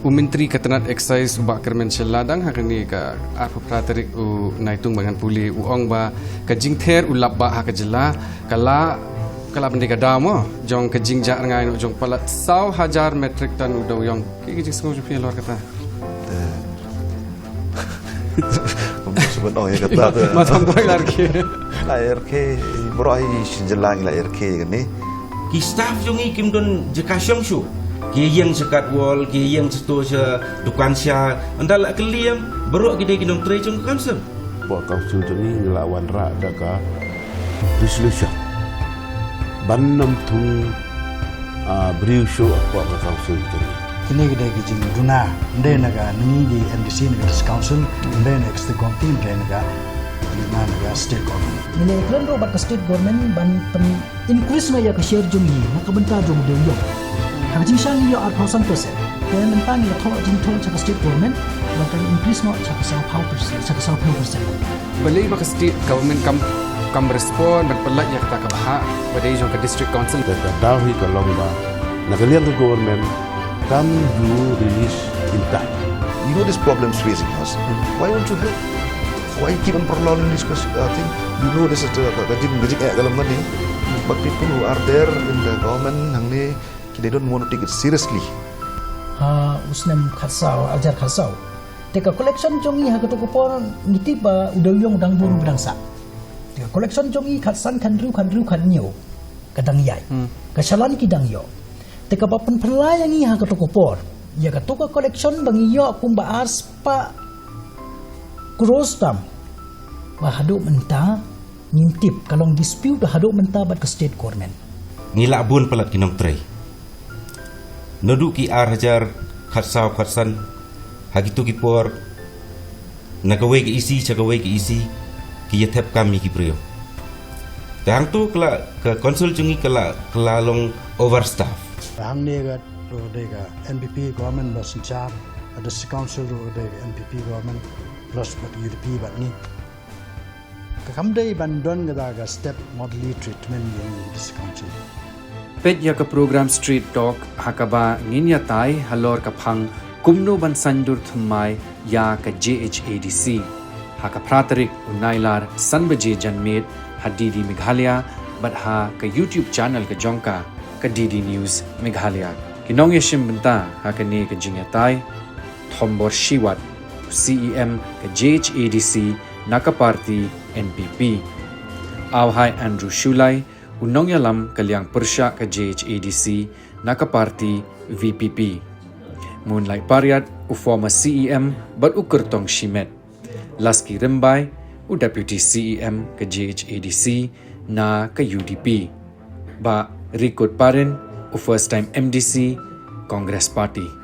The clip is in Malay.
Menteri Ketenat Excise ubak kermen seladang hakani ka arpa pratarik u naitung bangan puli u ong ba kajing ter u labba hakajela kala bendika damo jong kajing jak ngai jong palat 1,000 metrik tan u daw yong kajing sengau jupi lor kata sebut oh ya kata tu macam boy lagi lahir ke berai sejelang lahir ke kan ni ki staff jongi kim don jekasyong shu ki yang sekat wall ki yang setu se dukan sia andal keliam beruk kita kinong tray jong council buat council jongi ngelawan ra daga resolution banam tung beriu show apa council jongi kini kita kijing duna ndai naga ni di MDC naga council ndai next the committee ndai naga naga state government ini klan ro bat state government ban tem increase na ya ka share jong ni na ka banta jong de yo ha jing sang yo 8,000% dan mempan ya tho jing tho cha state government ba kan increase no cha 5% cha 5%. balai ba state government kam respond bat pelat ya kata ka bah badai jong ka district council daga dahi ka longba nakalian the government come you release in time. you know this problems facing us why won't you help why keep on prolonging this thing you know this is kajing dalam ni but people who are there in the government hang ni they don't want to take it seriously Usnem khatsau ajar khatsau teka collection jongi ha ketu kopor niti ba udayong dang buru bangsa teka collection jongi khatsan khandru khan nyo kadang yai kasalan ki dang yo teka ba penlayangi ha ketu kopor ya ketu collection bangi yo kumba ars pa krostam ba haduk menta ngintip kalong dispute haduk menta bat ke state government ngila bun pelat kinong tray nodu ki hajar khatsan hagitu ki por nagawe ki isi chagawe ki isi ki yethep kami ki prio tang tu kala ka konsul jungi kala long overstaff hang ni ga ro de ga NPP government ba sinchar ada council ro de NPP government plus but UDP but ni kamdai bandon ga step model treatment in this council Peit ya ka program street talk hakaba ngin ïatai halor ka phang KUMNO ban SAINYDUR THYMMAI ya ka JHADC haka pratarik u Nailar sanbaje janmiet ha DD Meghalaya bat ha ka YouTube channel ka jong ka DD News Meghalaya kinong yeshim benta ha ka ne ka jing ïatai thombor shiwat CEM ka JHADC naka party NPP awhai Andrew Shulai unong yalam kaliang persya ka JHADC naka party VPP Moonlight Pariat u former CEM bat u kertong shimet Laski Rembai u deputy CEM ka JHADC na ka UDP ba Rikut Parin u first time MDC Congress Party